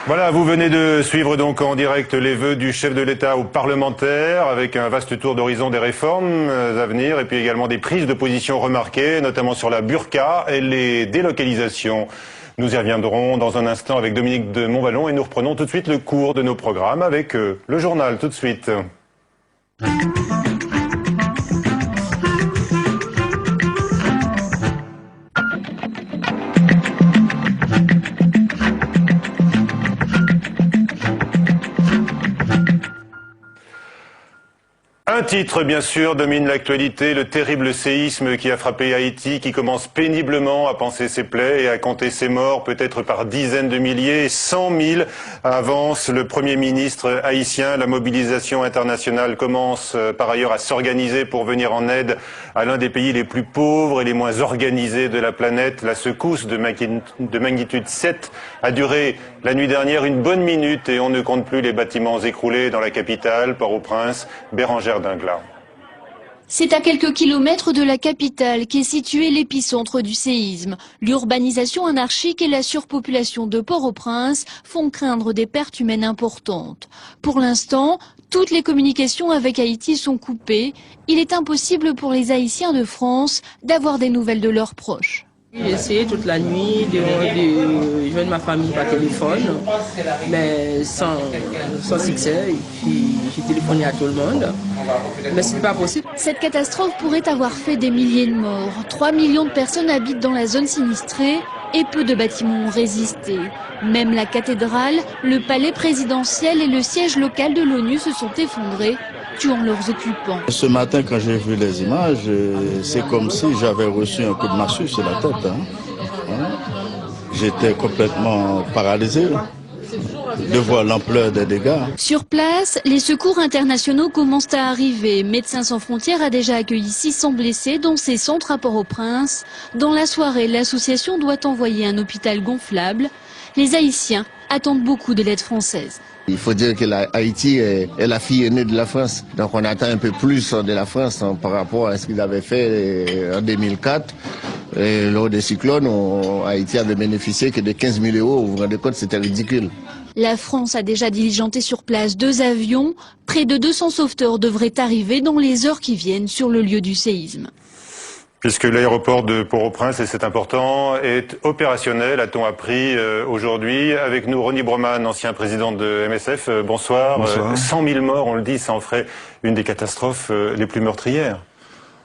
Voilà, vous venez de suivre donc en direct les vœux du chef de l'État aux parlementaires avec un vaste tour d'horizon des réformes à venir et puis également des prises de position remarquées, notamment sur la burqa et les délocalisations. Nous y reviendrons dans un instant avec Dominique de Montvalon et nous reprenons tout de suite le cours de nos programmes avec le journal tout de suite. Un titre, bien sûr, domine l'actualité, le terrible séisme qui a frappé Haïti, qui commence péniblement à panser ses plaies et à compter ses morts, peut-être par dizaines de milliers, 100 000, avance le Premier ministre haïtien. La mobilisation internationale commence par ailleurs à s'organiser pour venir en aide à l'un des pays les plus pauvres et les moins organisés de la planète. La secousse de magnitude 7 a duré la nuit dernière une bonne minute et on ne compte plus les bâtiments écroulés dans la capitale, Port-au-Prince. Bérangère Dingla. C'est à quelques kilomètres de la capitale qu'est situé l'épicentre du séisme. L'urbanisation anarchique et la surpopulation de Port-au-Prince font craindre des pertes humaines importantes. Pour l'instant, toutes les communications avec Haïti sont coupées. Il est impossible pour les Haïtiens de France d'avoir des nouvelles de leurs proches. J'ai essayé toute la nuit de joindre ma famille par téléphone, mais sans succès. Et puis j'ai téléphoné à tout le monde, mais ce n'est pas possible. Cette catastrophe pourrait avoir fait des milliers de morts. 3 millions de personnes habitent dans la zone sinistrée et peu de bâtiments ont résisté. Même la cathédrale, le palais présidentiel et le siège local de l'ONU se sont effondrés, tuant leurs occupants. Ce matin, quand j'ai vu les images, c'est comme si j'avais reçu un coup de massue sur la tête. J'étais complètement paralysé de voir l'ampleur des dégâts. Sur place, les secours internationaux commencent à arriver. Médecins sans frontières a déjà accueilli 600 blessés dans ses centres à Port-au-Prince. Dans la soirée, l'association doit envoyer un hôpital gonflable. Les Haïtiens attendent beaucoup de l'aide française. Il faut dire que Haïti est la fille aînée de la France. Donc on attend un peu plus de la France par rapport à ce qu'ils avaient fait en 2004. Et lors des cyclones, Haïti avait bénéficié que de 15 000 €. Vous vous rendez compte, c'était ridicule. La France a déjà diligenté sur place 2 avions. Près de 200 sauveteurs devraient arriver dans les heures qui viennent sur le lieu du séisme. Puisque l'aéroport de Port-au-Prince, et c'est important, est opérationnel, a-t-on appris aujourd'hui. Avec nous, Ronnie Broman, ancien président de MSF. Bonsoir. Bonsoir. 100 000 morts, on le dit, ça en ferait une des catastrophes les plus meurtrières.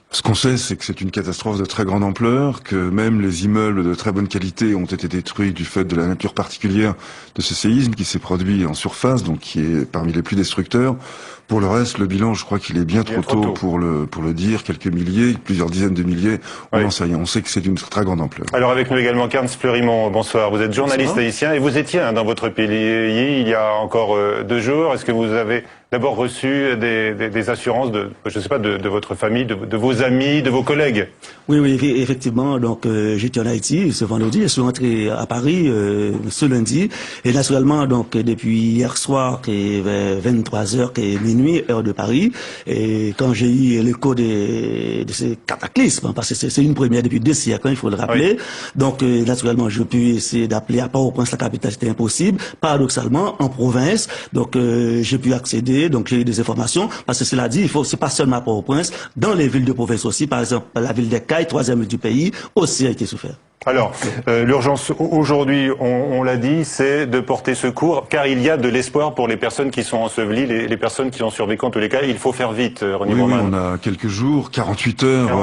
Ce qu'on sait, c'est que c'est une catastrophe de très grande ampleur, que même les immeubles de très bonne qualité ont été détruits du fait de la nature particulière de ce séisme qui s'est produit en surface, donc qui est parmi les plus destructeurs. Pour le reste, le bilan, je crois qu'il est bien trop tôt pour le dire. Quelques milliers, plusieurs dizaines de milliers, on n'en sait rien. On sait que c'est d'une très grande ampleur. Alors avec nous également, Carnes Fleurimont, bonsoir. Vous êtes journaliste haïtien et vous étiez dans votre pays il y a encore 2 jours. Est-ce que vous avez d'abord reçu des assurances je sais pas, de votre famille, de vos amis, de vos collègues? Oui, effectivement. Donc, j'étais en Haïti ce vendredi. Je suis rentré à Paris ce lundi. Et naturellement, donc, depuis hier soir, qui est vers 23h, qui est minuit, heure de Paris, et quand j'ai eu l'écho de ces cataclysmes, parce que c'est une première depuis 2 siècles, il faut le rappeler. Oui. Donc, naturellement, je peux essayer d'appeler à Port-au-Prince, la capitale, c'était impossible. Paradoxalement, en province, donc, j'ai pu accéder, donc j'ai eu des informations, parce que cela dit, c'est pas seulement à Port-au-Prince, dans les villes de province aussi, par exemple, la ville d'Ekaï, 3e ville du pays, aussi a été souffert. Alors, l'urgence aujourd'hui, on l'a dit, c'est de porter secours, car il y a de l'espoir pour les personnes qui sont ensevelies, les personnes qui ont survécu en tous les cas. Il faut faire vite, Ronnie Broman. Oui, on a quelques jours, 48 heures.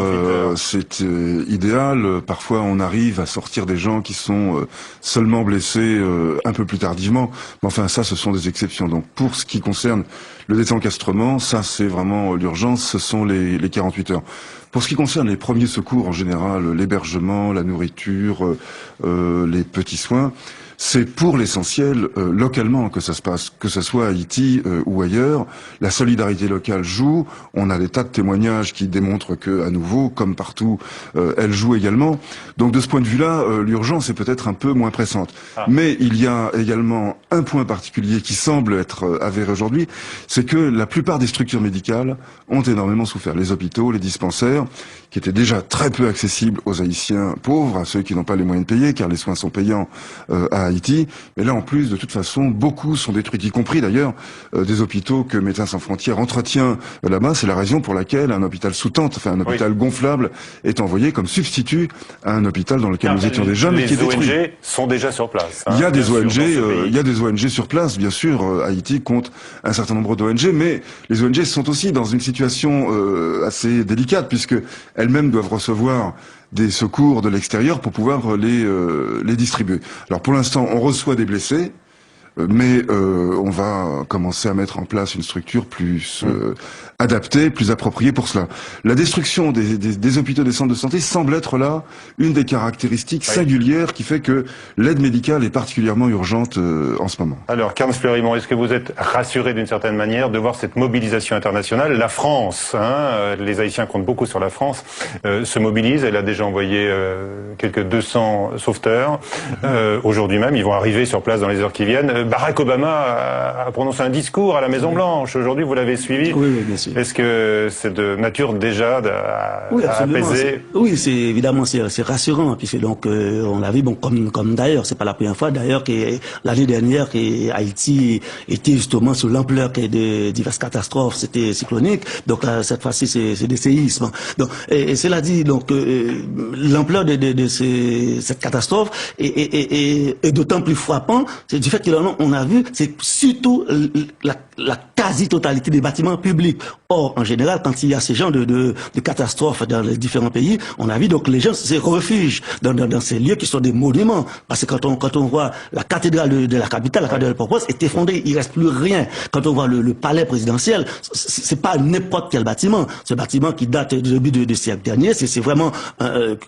C'est idéal. Parfois, on arrive à sortir des gens qui sont seulement blessés un peu plus tardivement. Mais enfin, ça, ce sont des exceptions. Donc, pour ce qui concerne le désencastrement, ça, c'est vraiment l'urgence, ce sont les 48 heures. Pour ce qui concerne les premiers secours, en général, l'hébergement, la nourriture, les petits soins, c'est pour l'essentiel localement que ça se passe, que ce soit à Haïti ou ailleurs. La solidarité locale joue. On a des tas de témoignages qui démontrent que, à nouveau, comme partout, elle joue également. Donc de ce point de vue-là, l'urgence est peut-être un peu moins pressante. Mais il y a également un point particulier qui semble être avéré aujourd'hui, c'est que la plupart des structures médicales ont énormément souffert. Les hôpitaux, les dispensaires, qui était déjà très peu accessible aux Haïtiens pauvres, à ceux qui n'ont pas les moyens de payer, car les soins sont payants à Haïti. Mais là, en plus, de toute façon, beaucoup sont détruits, y compris d'ailleurs des hôpitaux que Médecins sans frontières entretient là-bas. C'est la raison pour laquelle un hôpital sous-tente, enfin un hôpital gonflable, est envoyé comme substitut à un hôpital dans lequel nous étions déjà, mais qui est détruit. Les ONG sont déjà sur place. Il y a des ONG, il y a des ONG sur place, bien sûr. Haïti compte un certain nombre d'ONG, mais les ONG sont aussi dans une situation assez délicate, puisque elles-mêmes doivent recevoir des secours de l'extérieur pour pouvoir les distribuer. Alors pour l'instant, on reçoit des blessés, mais on va commencer à mettre en place une structure plus adaptée, plus appropriée pour cela. La destruction des hôpitaux, des centres de santé semble être là une des caractéristiques singulières qui fait que l'aide médicale est particulièrement urgente en ce moment. Alors, Carmes Fleurimont, est-ce que vous êtes rassuré d'une certaine manière de voir cette mobilisation internationale? La France, les Haïtiens comptent beaucoup sur la France, se mobilise. Elle a déjà envoyé quelques 200 sauveteurs. Aujourd'hui même, ils vont arriver sur place dans les heures qui viennent. Barack Obama a prononcé un discours à la Maison-Blanche. Aujourd'hui, vous l'avez suivi. Oui, bien sûr. Est-ce que c'est de nature déjà à apaiser? Oui, c'est évidemment c'est rassurant, puisque donc on l'a vu, bon, comme d'ailleurs, c'est pas la première fois d'ailleurs que l'année dernière que Haïti était justement sur l'ampleur de diverses catastrophes, c'était cyclonique. Donc cette fois-ci c'est des séismes. Donc et cela dit donc l'ampleur de cette catastrophe est d'autant plus frappant, c'est du fait qu'on a vu, c'est surtout la quasi-totalité des bâtiments publics. Or, en général, quand il y a ces genres de catastrophes dans les différents pays, on a vu donc les gens se refugient dans ces lieux qui sont des monuments. Parce que quand on voit la cathédrale de la capitale, la cathédrale de Port-au-Prince, est effondrée, il reste plus rien. Quand on voit le palais présidentiel, c'est pas n'importe quel bâtiment. Ce bâtiment qui date du début du siècle dernier, c'est vraiment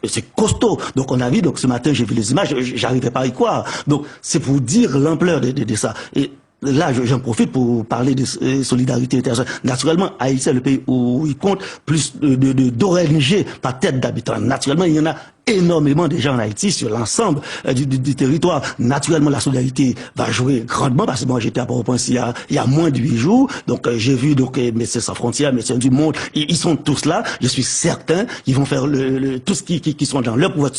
c'est costaud. Donc on a vu, donc ce matin j'ai vu les images, j'arrivais pas à y croire. Donc c'est pour dire l'ampleur de ça. Et là, j'en profite pour parler de solidarité internationale. Naturellement, Haïti est le pays où il compte plus d'ONG par tête d'habitants. Naturellement, il y en a énormément de gens en Haïti sur l'ensemble du territoire. Naturellement, la solidarité va jouer grandement parce que moi j'étais à Port-au-Prince il y a moins de 8 jours. Donc j'ai vu donc Médecins sans frontières, Médecins du monde, ils sont tous là. Je suis certain qu'ils vont faire tout ce qui sont dans leur pouvoir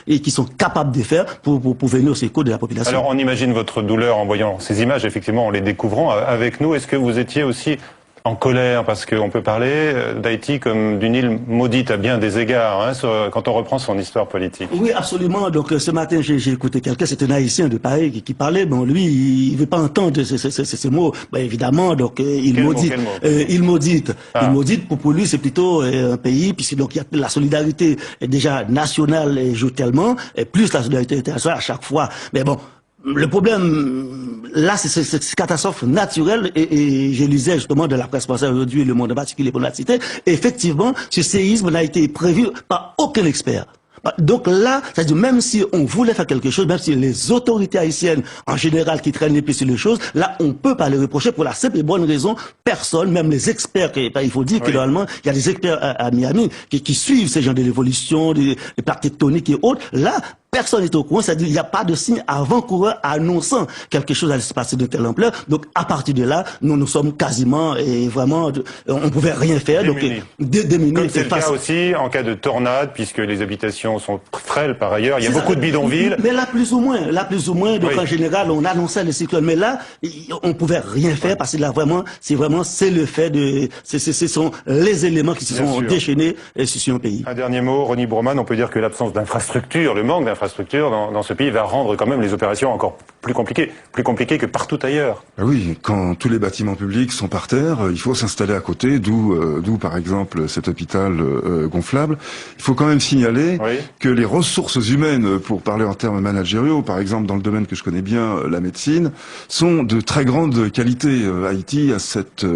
et qui sont capables de faire pour venir au secours de la population. Alors on imagine votre douleur en voyant ces images, effectivement, en les découvrant avec nous. Est-ce que vous étiez aussi en colère, parce qu'on peut parler d'Haïti comme d'une île maudite à bien des égards, quand on reprend son histoire politique? Oui, absolument. Donc ce matin, j'ai écouté quelqu'un, c'est un Haïtien de Paris qui parlait. Bon, lui, il veut pas entendre ces mots. Ben, évidemment, donc il maudite. Il maudite. Il maudite. Pour lui, c'est plutôt un pays, puisque donc il y a la solidarité déjà nationale et joue tellement, et plus la solidarité internationale à chaque fois. Mais bon. Le problème, là, c'est cette catastrophe naturelle, et je lisais justement de la presse française aujourd'hui, Le Monde en particulier pour la citer, effectivement, ce séisme n'a été prévu par aucun expert. Donc là, c'est-à-dire même si on voulait faire quelque chose, même si les autorités haïtiennes en général qui traînent les pieds sur les choses, là on peut pas les reprocher pour la simple et bonne raison, personne, même les experts, il faut dire que normalement il y a des experts à Miami qui suivent ces genres de l'évolution, des plaques tectoniques et autres. Là, personne n'est au courant, c'est-à-dire il n'y a pas de signe avant-coureur annonçant quelque chose allait se passer de telle ampleur. Donc à partir de là, nous sommes quasiment et vraiment, on pouvait rien faire. Démunis. Donc démunis. Comme c'est le cas aussi en cas de tornade, puisque les habitations sont frêles par ailleurs. Il y a beaucoup de bidonvilles. Mais là plus ou moins. Donc en général, on annonçait le cyclone. Mais là, on pouvait rien faire parce que là c'est le fait ce sont les éléments qui se sont déchaînés sur un pays. Un dernier mot, Ronnie Broman, on peut dire que l'absence d'infrastructures, le manque d'infrastructures dans ce pays va rendre quand même les opérations encore plus compliquées que partout ailleurs. Oui, quand tous les bâtiments publics sont par terre, il faut s'installer à côté, d'où par exemple cet hôpital gonflable. Il faut quand même signaler que les ressources humaines, pour parler en termes managériaux, par exemple dans le domaine que je connais bien, la médecine, sont de très grande qualité. Haïti a cette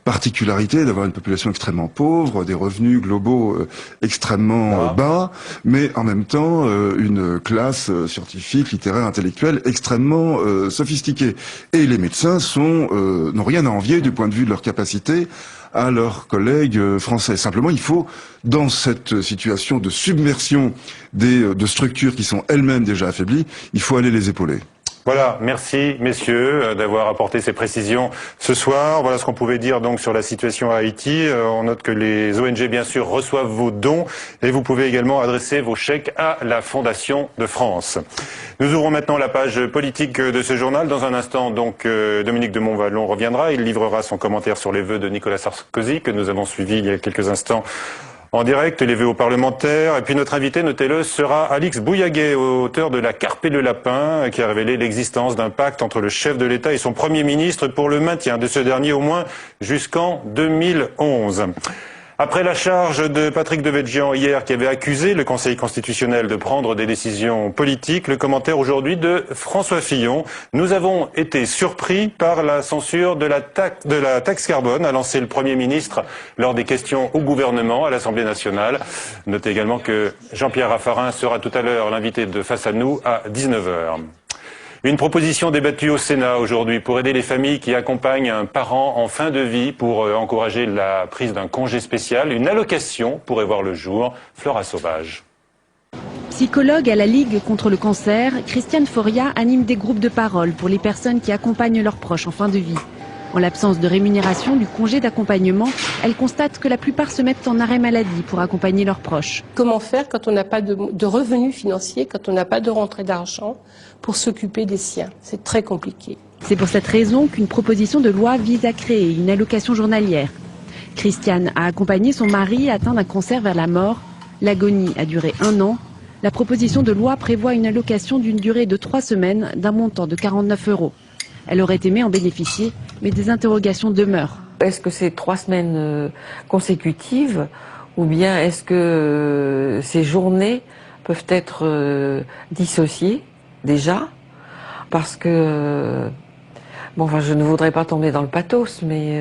particularité d'avoir une population extrêmement pauvre, des revenus globaux extrêmement bas, mais en même temps une classe scientifique, littéraire, intellectuelle extrêmement sophistiquée. Et les médecins n'ont rien à envier du point de vue de leur capacité à leurs collègues français. Simplement, il faut, dans cette situation de submersion de structures qui sont elles-mêmes déjà affaiblies, il faut aller les épauler. Voilà, merci messieurs d'avoir apporté ces précisions ce soir. Voilà ce qu'on pouvait dire donc sur la situation à Haïti. On note que les ONG bien sûr reçoivent vos dons et vous pouvez également adresser vos chèques à la Fondation de France. Nous ouvrons maintenant la page politique de ce journal. Dans un instant donc Dominique de Montvalon reviendra. Il livrera son commentaire sur les vœux de Nicolas Sarkozy que nous avons suivis il y a quelques instants en direct, les vœux aux parlementaires. Et puis notre invité, notez-le, sera Alix Bouillaguet, auteur de La Carpe et le Lapin, qui a révélé l'existence d'un pacte entre le chef de l'État et son Premier ministre pour le maintien de ce dernier au moins jusqu'en 2011. Après la charge de Patrick Devedjian hier qui avait accusé le Conseil constitutionnel de prendre des décisions politiques, le commentaire aujourd'hui de François Fillon. Nous avons été surpris par la censure de la taxe carbone, a lancé le Premier ministre lors des questions au gouvernement à l'Assemblée nationale. Notez également que Jean-Pierre Raffarin sera tout à l'heure l'invité de Face à nous à 19h. Une proposition débattue au Sénat aujourd'hui pour aider les familles qui accompagnent un parent en fin de vie pour encourager la prise d'un congé spécial. Une allocation pourrait voir le jour. Flora Sauvage. Psychologue à la Ligue contre le cancer, Christiane Foria anime des groupes de parole pour les personnes qui accompagnent leurs proches en fin de vie. En l'absence de rémunération du congé d'accompagnement, elle constate que la plupart se mettent en arrêt maladie pour accompagner leurs proches. Comment faire quand on n'a pas de revenus financiers, quand on n'a pas de rentrée d'argent pour s'occuper des siens? C'est très compliqué. C'est pour cette raison qu'une proposition de loi vise à créer une allocation journalière. Christiane a accompagné son mari atteint d'un cancer vers la mort. L'agonie a duré 1 an. La proposition de loi prévoit une allocation d'une durée de 3 semaines d'un montant de 49 €. Elle aurait aimé en bénéficier, mais des interrogations demeurent. Est-ce que c'est 3 semaines consécutives ou bien est-ce que ces journées peuvent être dissociées déjà? Parce que, je ne voudrais pas tomber dans le pathos, mais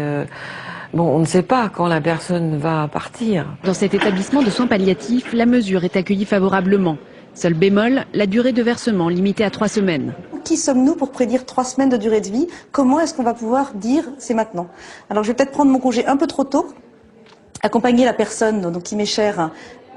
on ne sait pas quand la personne va partir. Dans cet établissement de soins palliatifs, la mesure est accueillie favorablement. Seul bémol, la durée de versement limitée à 3 semaines. Qui sommes-nous pour prédire 3 semaines de durée de vie? Comment est-ce qu'on va pouvoir dire c'est maintenant? Alors je vais peut-être prendre mon congé un peu trop tôt, accompagner la personne donc, qui m'est chère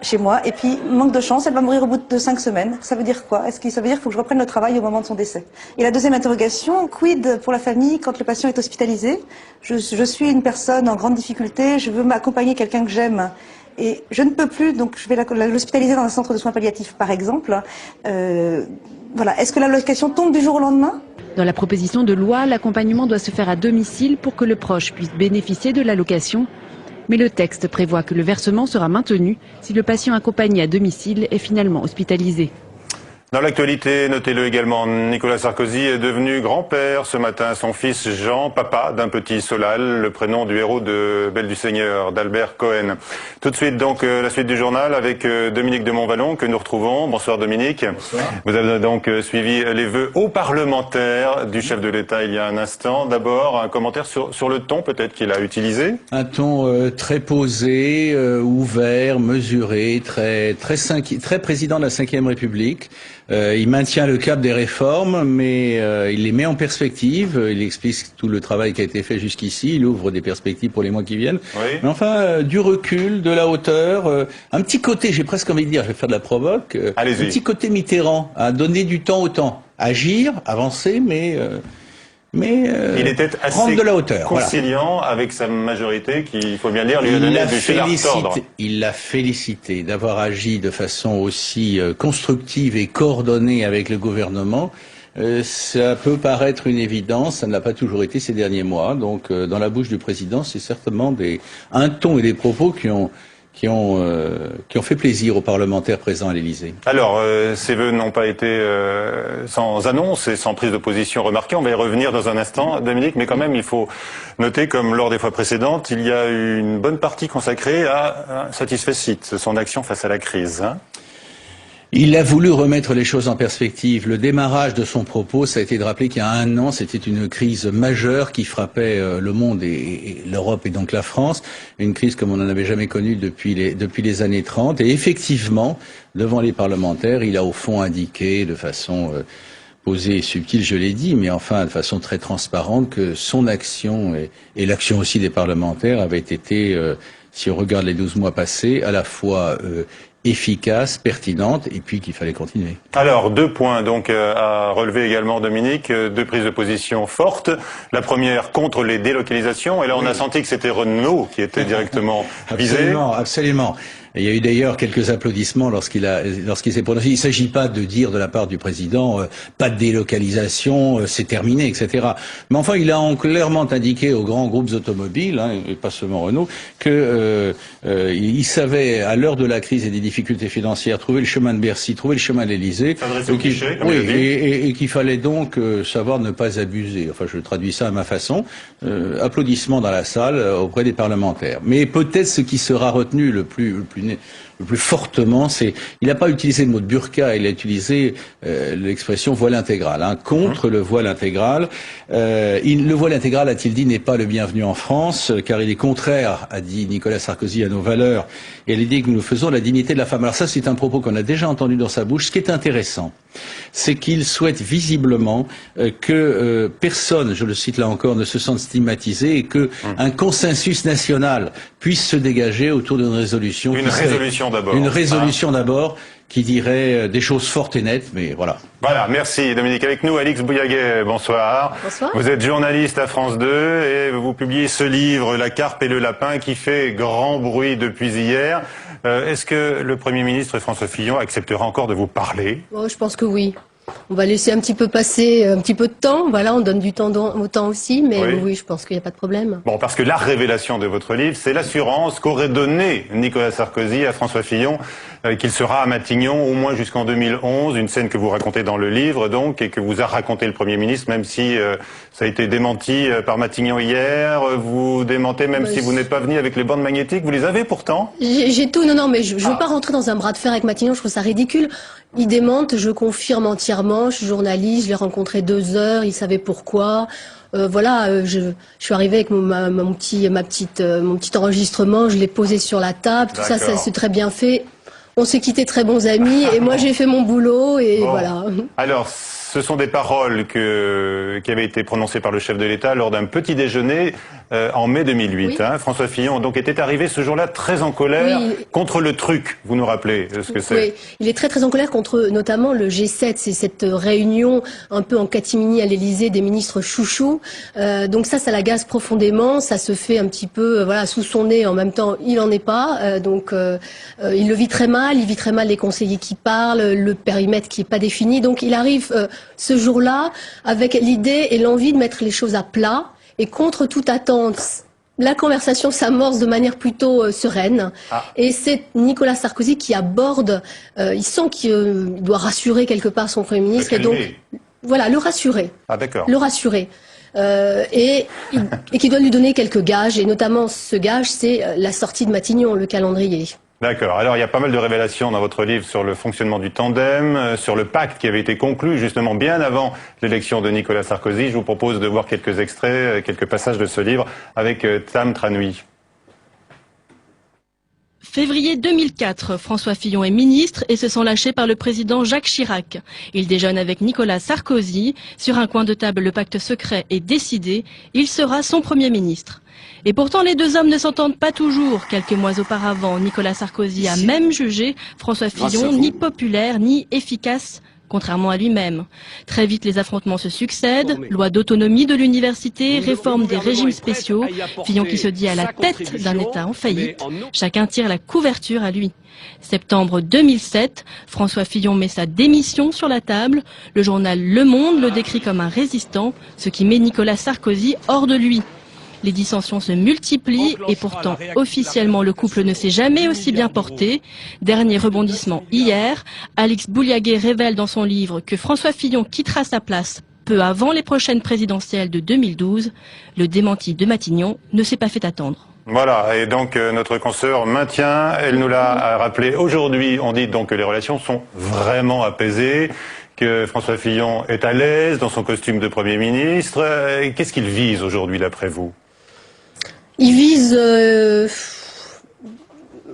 chez moi, et puis manque de chance, elle va mourir au bout de 5 semaines. Ça veut dire quoi? Est-ce que ça veut dire qu'il faut que je reprenne le travail au moment de son décès? Et la deuxième interrogation, quid pour la famille quand le patient est hospitalisé? Je suis une personne en grande difficulté, je veux m'accompagner quelqu'un que j'aime. Et je ne peux plus, donc je vais l'hospitaliser dans un centre de soins palliatifs par exemple. Est-ce que l'allocation tombe du jour au lendemain? Dans la proposition de loi, l'accompagnement doit se faire à domicile pour que le proche puisse bénéficier de l'allocation. Mais le texte prévoit que le versement sera maintenu si le patient accompagné à domicile est finalement hospitalisé. Dans l'actualité, notez-le également, Nicolas Sarkozy est devenu grand-père ce matin. Son fils Jean, papa d'un petit Solal, le prénom du héros de Belle du Seigneur, d'Albert Cohen. Tout de suite donc la suite du journal avec Dominique de Montvalon que nous retrouvons. Bonsoir Dominique. Bonsoir. Vous avez donc suivi les vœux aux parlementaires du chef de l'État il y a un instant. D'abord, un commentaire sur le ton peut-être qu'il a utilisé. Un ton très posé, ouvert, mesuré, très président de la Ve République. Il maintient le cap des réformes, mais il les met en perspective. Il explique tout le travail qui a été fait jusqu'ici. Il ouvre des perspectives pour les mois qui viennent. Oui. Mais enfin, du recul, de la hauteur, un petit côté, j'ai presque envie de dire, je vais faire de la provoque, un petit côté Mitterrand, à donner du temps au temps. Agir, avancer, mais il était assez prendre de la hauteur, conciliant avec sa majorité qui, il faut bien dire, lui a donné du fil à retordre. Il l'a félicité d'avoir agi de façon aussi constructive et coordonnée avec le gouvernement. Ça peut paraître une évidence, ça ne l'a pas toujours été ces derniers mois. Donc, dans la bouche du président, c'est certainement un ton et des propos qui ont fait plaisir aux parlementaires présents à l'Élysée. Alors, ces vœux n'ont pas été sans annonce et sans prise de position remarquée. On va y revenir dans un instant, Dominique, mais quand même, il faut noter, comme lors des fois précédentes, il y a eu une bonne partie consacrée à Satisfacit, son action face à la crise. Il a voulu remettre les choses en perspective. Le démarrage de son propos, ça a été de rappeler qu'il y a 1 an, c'était une crise majeure qui frappait le monde et l'Europe et donc la France. Une crise comme on n'en avait jamais connue depuis les années 30. Et effectivement, devant les parlementaires, il a au fond indiqué de façon posée et subtile, je l'ai dit, mais enfin de façon très transparente, que son action et l'action aussi des parlementaires avaient été, si on regarde les 12 mois passés, à la fois efficace, pertinente, et puis qu'il fallait continuer. Alors, 2 points donc à relever également, Dominique, 2 prises de position fortes. La première, contre les délocalisations, et là on a senti que c'était Renault qui était directement visé. Absolument, absolument. Il y a eu d'ailleurs quelques applaudissements lorsqu'il s'est prononcé. Il ne s'agit pas de dire de la part du président pas de délocalisation, c'est terminé, etc. Mais enfin, il a clairement indiqué aux grands groupes automobiles, et pas seulement Renault, que il savait à l'heure de la crise et des difficultés financières trouver le chemin de Bercy, trouver le chemin de l'Élysée, et qu'il fallait donc savoir ne pas abuser. Enfin, je traduis ça à ma façon. Applaudissements dans la salle auprès des parlementaires. Mais peut-être ce qui sera retenu le plus fortement, c'est, il n'a pas utilisé le mot de burqa, il a utilisé l'expression voile intégral, contre le voile intégral. Le voile intégral, a-t-il dit, n'est pas le bienvenu en France, car il est contraire, a dit Nicolas Sarkozy, à nos valeurs et à l'idée que nous faisons de la dignité de la femme. Alors ça, c'est un propos qu'on a déjà entendu dans sa bouche. Ce qui est intéressant, c'est qu'il souhaite visiblement que personne, je le cite là encore, ne se sente stigmatisé et que un consensus national puisse se dégager autour d'une résolution. Une résolution d'abord. Une résolution d'abord qui dirait des choses fortes et nettes, mais voilà. Voilà, merci Dominique. Avec nous, Alix Bouillaguet, bonsoir. Bonsoir. Vous êtes journaliste à France 2 et vous publiez ce livre, La Carpe et le Lapin, qui fait grand bruit depuis hier. Est-ce que le Premier ministre François Fillon acceptera encore de vous parler? Je pense que oui. On va laisser un petit peu passer un petit peu de temps. Voilà, on donne du temps au temps aussi, mais oui, je pense qu'il n'y a pas de problème. Bon, parce que la révélation de votre livre, c'est l'assurance qu'aurait donnée Nicolas Sarkozy à François Fillon qu'il sera à Matignon au moins jusqu'en 2011, une scène que vous racontez dans le livre donc et que vous a raconté le Premier ministre, même si ça a été démenti par Matignon hier. Vous démentez même si vous n'êtes pas venu avec les bandes magnétiques, vous les avez pourtant? J'ai tout, non, mais je veux pas rentrer dans un bras de fer avec Matignon, je trouve ça ridicule. Il démente, je confirme entièrement, je suis journaliste, je l'ai rencontré 2 heures, il savait pourquoi. Voilà, je suis arrivée avec mon petit enregistrement, je l'ai posé sur la table, tout ça c'est très bien fait. On s'est quittés très bons amis et moi j'ai fait mon boulot et voilà. Alors, ce sont des paroles qui avaient été prononcées par le chef de l'État lors d'un petit déjeuner en mai 2008. Oui. François Fillon donc était arrivé ce jour-là très en colère contre le truc. Vous nous rappelez ce que c'est? Oui, il est très en colère contre notamment le G7. C'est cette réunion un peu en catimini à l'Élysée des ministres chouchous. Donc ça l'agace profondément. Ça se fait un petit peu sous son nez. En même temps, il en est pas. Donc il le vit très mal. Il vit très mal les conseillers qui parlent, le périmètre qui est pas défini. Donc il arrive ce jour-là avec l'idée et l'envie de mettre les choses à plat. Et contre toute attente, la conversation s'amorce de manière plutôt sereine. Et c'est Nicolas Sarkozy qui aborde, il sent qu'il doit rassurer quelque part son Premier ministre. Et donc, voilà, le rassurer. Ah, d'accord. Le rassurer. Et qui doit lui donner quelques gages. Et notamment, ce gage, c'est la sortie de Matignon, le calendrier. D'accord. Alors, il y a pas mal de révélations dans votre livre sur le fonctionnement du tandem, sur le pacte qui avait été conclu justement bien avant l'élection de Nicolas Sarkozy. Je vous propose de voir quelques extraits, quelques passages de ce livre avec Tam Tranoui. Février 2004, François Fillon est ministre et se sent lâché par le président Jacques Chirac. Il déjeune avec Nicolas Sarkozy. Sur un coin de table, le pacte secret est décidé. Il sera son Premier ministre. Et pourtant, les deux hommes ne s'entendent pas toujours. Quelques mois auparavant, Nicolas Sarkozy a même jugé François Fillon ni populaire ni efficace, contrairement à lui-même. Très vite, les affrontements se succèdent. Loi d'autonomie de l'université, réforme des régimes spéciaux. Fillon qui se dit à la tête d'un État en faillite. Chacun tire la couverture à lui. Septembre 2007, François Fillon met sa démission sur la table. Le journal Le Monde le décrit comme un résistant, ce qui met Nicolas Sarkozy hors de lui. Les dissensions se multiplient et pourtant, officiellement, le couple ne s'est jamais aussi bien porté. Dernier rebondissement hier, Alix Bouillaguet révèle dans son livre que François Fillon quittera sa place peu avant les prochaines présidentielles de 2012. Le démenti de Matignon ne s'est pas fait attendre. Voilà, et donc notre consoeur maintient, elle nous l'a rappelé aujourd'hui, on dit donc que les relations sont vraiment apaisées, que François Fillon est à l'aise dans son costume de Premier ministre. Qu'est-ce qu'il vise aujourd'hui d'après vous ? Il vise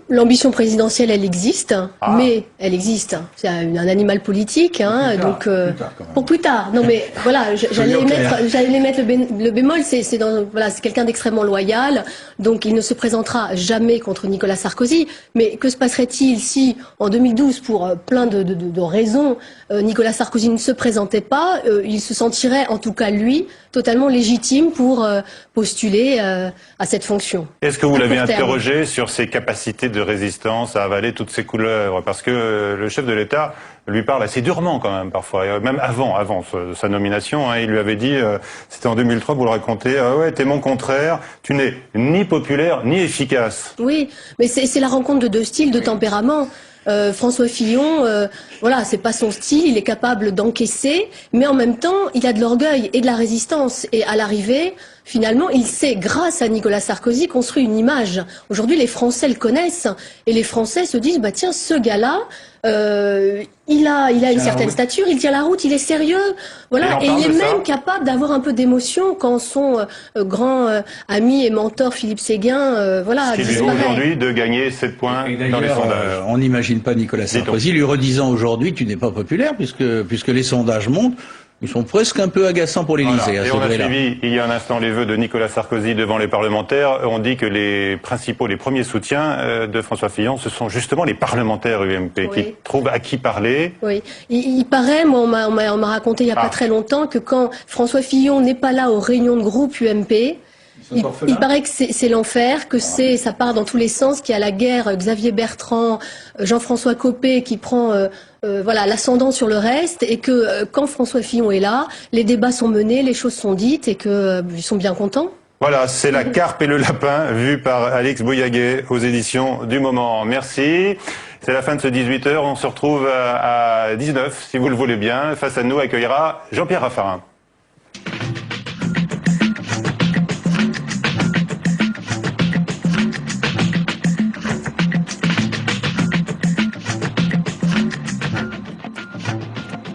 L'ambition présidentielle, elle existe, mais elle existe. C'est un animal politique, hein, donc pour plus tard. Non, mais voilà, j'allais mettre le bémol. C'est quelqu'un d'extrêmement loyal, donc il ne se présentera jamais contre Nicolas Sarkozy. Mais que se passerait-il si, en 2012, pour plein de raisons, Nicolas Sarkozy ne se présentait pas? Il se sentirait, en tout cas lui, totalement légitime pour postuler à cette fonction. Est-ce que vous l'avez interrogé sur ses capacités de résistance à avaler toutes ces couleuvres? Parce que le chef de l'État lui parle assez durement quand même parfois, même avant sa nomination, hein, il lui avait dit, c'était en 2003, vous le racontez, ah ouais, t'es mon contraire, tu n'es ni populaire ni efficace. Oui, mais c'est la rencontre de deux styles, de tempéraments. François Fillon, voilà, c'est pas son style, il est capable d'encaisser, mais en même temps, il a de l'orgueil et de la résistance. Et à l'arrivée, finalement, il sait, grâce à Nicolas Sarkozy, construire une image. Aujourd'hui, les Français le connaissent, et les Français se disent, bah tiens, ce gars-là, il a une certaine stature, il tient la route, il est sérieux, voilà, et il est même capable d'avoir un peu d'émotion quand son grand ami et mentor Philippe Séguin, voilà, ce qui lui vaut aujourd'hui de gagner 7 points dans les sondages. On n'imagine pas Nicolas Sarkozy lui redisant aujourd'hui, tu n'es pas populaire, puisque les sondages montent. Ils sont presque un peu agaçants pour l'Élysée. Voilà. Et on a suivi il y a un instant les vœux de Nicolas Sarkozy devant les parlementaires. On dit que les premiers soutiens de François Fillon, ce sont justement les parlementaires UMP qui trouvent à qui parler. Oui, il paraît, moi on m'a raconté il y a pas très longtemps que quand François Fillon n'est pas là aux réunions de groupe UMP, il paraît que c'est l'enfer, que ça part dans tous les sens, qu'il y a la guerre, Xavier Bertrand, Jean-François Copé qui prend l'ascendant sur le reste, et que quand François Fillon est là, les débats sont menés, les choses sont dites, et qu'ils sont bien contents. Voilà, c'est La Carpe et le Lapin, vu par Alix Bouillaguet aux éditions du Moment. Merci. C'est la fin de ce 18h. On se retrouve à 19, si vous le voulez bien. Face à nous accueillera Jean-Pierre Raffarin.